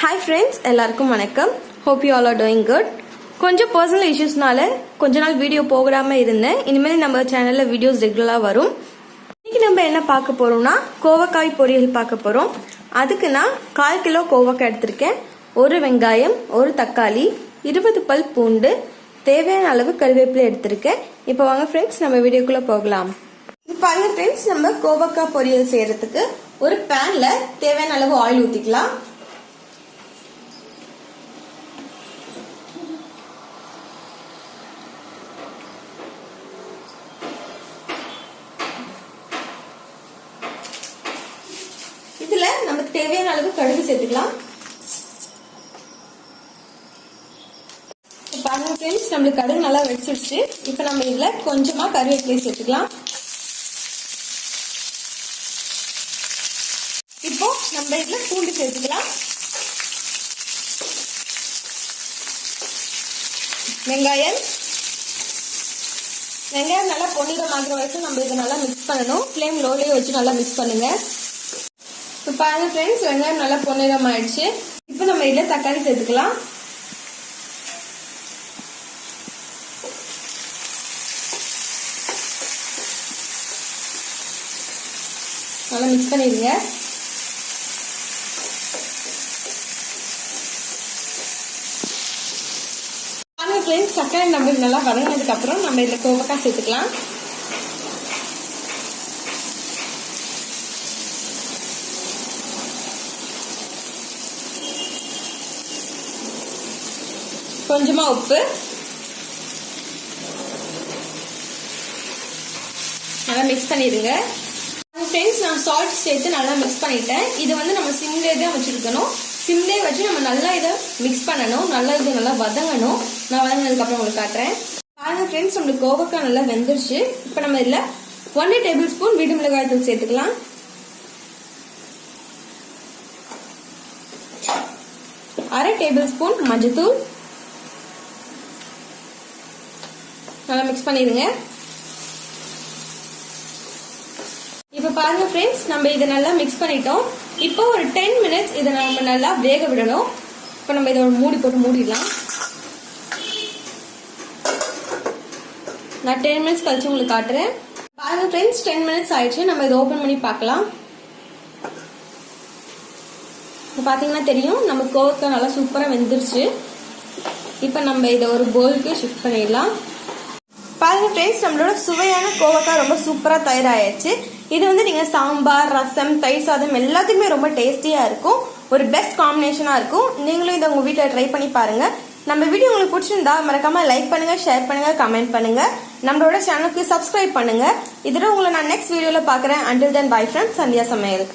Hi friends, எல்லாருக்கும் வணக்கம். Hope you all are doing good. கொஞ்சம் பர்சனல் இஷ்யூஸ்னால கொஞ்ச நாள் வீடியோ போகாம இருந்தேன். இனிமேல் நம்ம சேனல்ல வீடியோஸ் ரெகுலரா வரும். இன்னைக்கு நம்ம என்ன பார்க்க போறோம்னா கோவக்காய் பொரியல் பார்க்க போறோம். அதுக்கு நான் 1/4 கிலோ கோவக்காய் எடுத்திருக்கேன். ஒரு வெங்காயம், ஒரு தக்காளி, 20 பல் பூண்டு, தேவையான அளவு கறிவேப்பிலை எடுத்திருக்கேன். இப்போ வாங்க ஃப்ரெண்ட்ஸ் நம்ம வீடியோக்குள்ள போகலாம். பாருங்க ஃப்ரெண்ட்ஸ், நம்ம கோவக்காய் பொரியல் செய்யறதுக்கு ஒரு பேன்ல தேவையான அளவு ஆயில் ஊத்திக்கலாம். இதுல நமக்கு தேவையான அளவு கடுகு சேர்த்துக்கலாம். பாருங்க ஃப்ரெண்ட்ஸ், நம்மளுக்கு கடுகு நல்லா வெடிச்சிடுச்சு. இப்போ நம்ம இதுல கொஞ்சமா கறிவேப்பிலை சேர்த்துக்கலாம். இப்போ நம்ம இதுல பூண்டு சேர்த்துக்கலாம். வெங்காயம் நல்லா பொன்னிறமாகிற வரைக்கும் நம்ம இதை நல்லா மிக்ஸ் பண்ணணும். ஃப்ளேம் லோலயே வச்சு நல்லா மிக்ஸ் பண்ணுங்க. இப்போ பாருங்க ஃப்ரெண்ட்ஸ், வெங்காயம் நல்லா பொன்னிறம் ஆயிடுச்சு. இப்போ நம்ம இதுல தக்காளி சேர்த்துக்கலாம். நல்லா மிக்ஸ் பண்ணிடுங்க. பாருங்க ஃப்ரெண்ட்ஸ், தக்காளி நம்ம நல்லா வதங்கினதுக்கு அப்புறம் நம்ம இதுல கோவக்காய் சேர்த்துக்கலாம். கொஞ்சமா உப்பு, நல்லா மிக்ஸ் பண்ணிடுங்க. ஃப்ரெண்ட்ஸ், நான் சால்ட் சேர்த்து நல்லா மிக்ஸ் பண்ணிட்டேன். இது வந்து நம்ம சிம்லே தான் வச்சிருக்கணும். சிம்லே வச்சு நம்ம நல்லா இதை மிக்ஸ் பண்ணணும். நல்லா இது நல்லா வதங்கணும். நான் வதங்கினதுக்கு அப்புறம் உங்களுக்கு காட்டுறேன். பாருங்க ஃப்ரெண்ட்ஸ், நம்மளுக்கு கோவக்காய் நல்லா வெந்துருச்சு. இப்போ நம்ம இதுல 1 டேபிள் ஸ்பூன் வீட்டு மிளகாய் தூள் சேர்த்துக்கலாம். அரை டேபிள் ஸ்பூன் மஞ்சத்தூள், நல்லா மிக்ஸ் பண்ணிடுங்க. இப்போ பாருங்க ஃப்ரெண்ட்ஸ், நம்ம இதை நல்லா மிக்ஸ் பண்ணிட்டோம். இப்போ ஒரு 10 மினிட்ஸ் இதை நம்ம நல்லா வேக விடணும். இப்போ நம்ம இதை மூடி போட்டு மூடிடலாம். நான் 10 மினிட்ஸ் கழிச்சு உங்களுக்கு காட்டுறேன். பாருங்க ஃப்ரெண்ட்ஸ், 10 மினிட்ஸ் ஆயிடுச்சு. நம்ம இதை ஓபன் பண்ணி பார்க்கலாம். பாத்தீங்கன்னா தெரியும், நம்ம கோவக்காய் நல்லா சூப்பரா வெந்துருச்சு. இப்போ நம்ம இதை ஒரு பவுலுக்கு ஷிஃப்ட் பண்ணிடலாம். பாருங்க ஃப்ரெண்ட்ஸ், நம்மளோட சுவையான கோவக்காய் ரொம்ப சூப்பரா தயாராகிடுச்சு. இது வந்து நீங்க சாம்பார், ரசம், தயிர் சாதம் எல்லாத்துக்குமே ரொம்ப டேஸ்டியா இருக்கும். ஒரு பெஸ்ட் காம்பினேஷனா இருக்கும். நீங்களும் இதை உங்க வீட்டில் ட்ரை பண்ணி பாருங்க. நம்ம வீடியோ உங்களுக்கு பிடிச்சிருந்தா மறக்காம லைக் பண்ணுங்க, ஷேர் பண்ணுங்க, கமெண்ட் பண்ணுங்க. நம்மளோட சேனலுக்கு சப்ஸ்கிரைப் பண்ணுங்க. இதோட உங்களை நான் நெக்ஸ்ட் வீடியோல பாக்குறேன். Until then, bye from Sandhya சமையல்.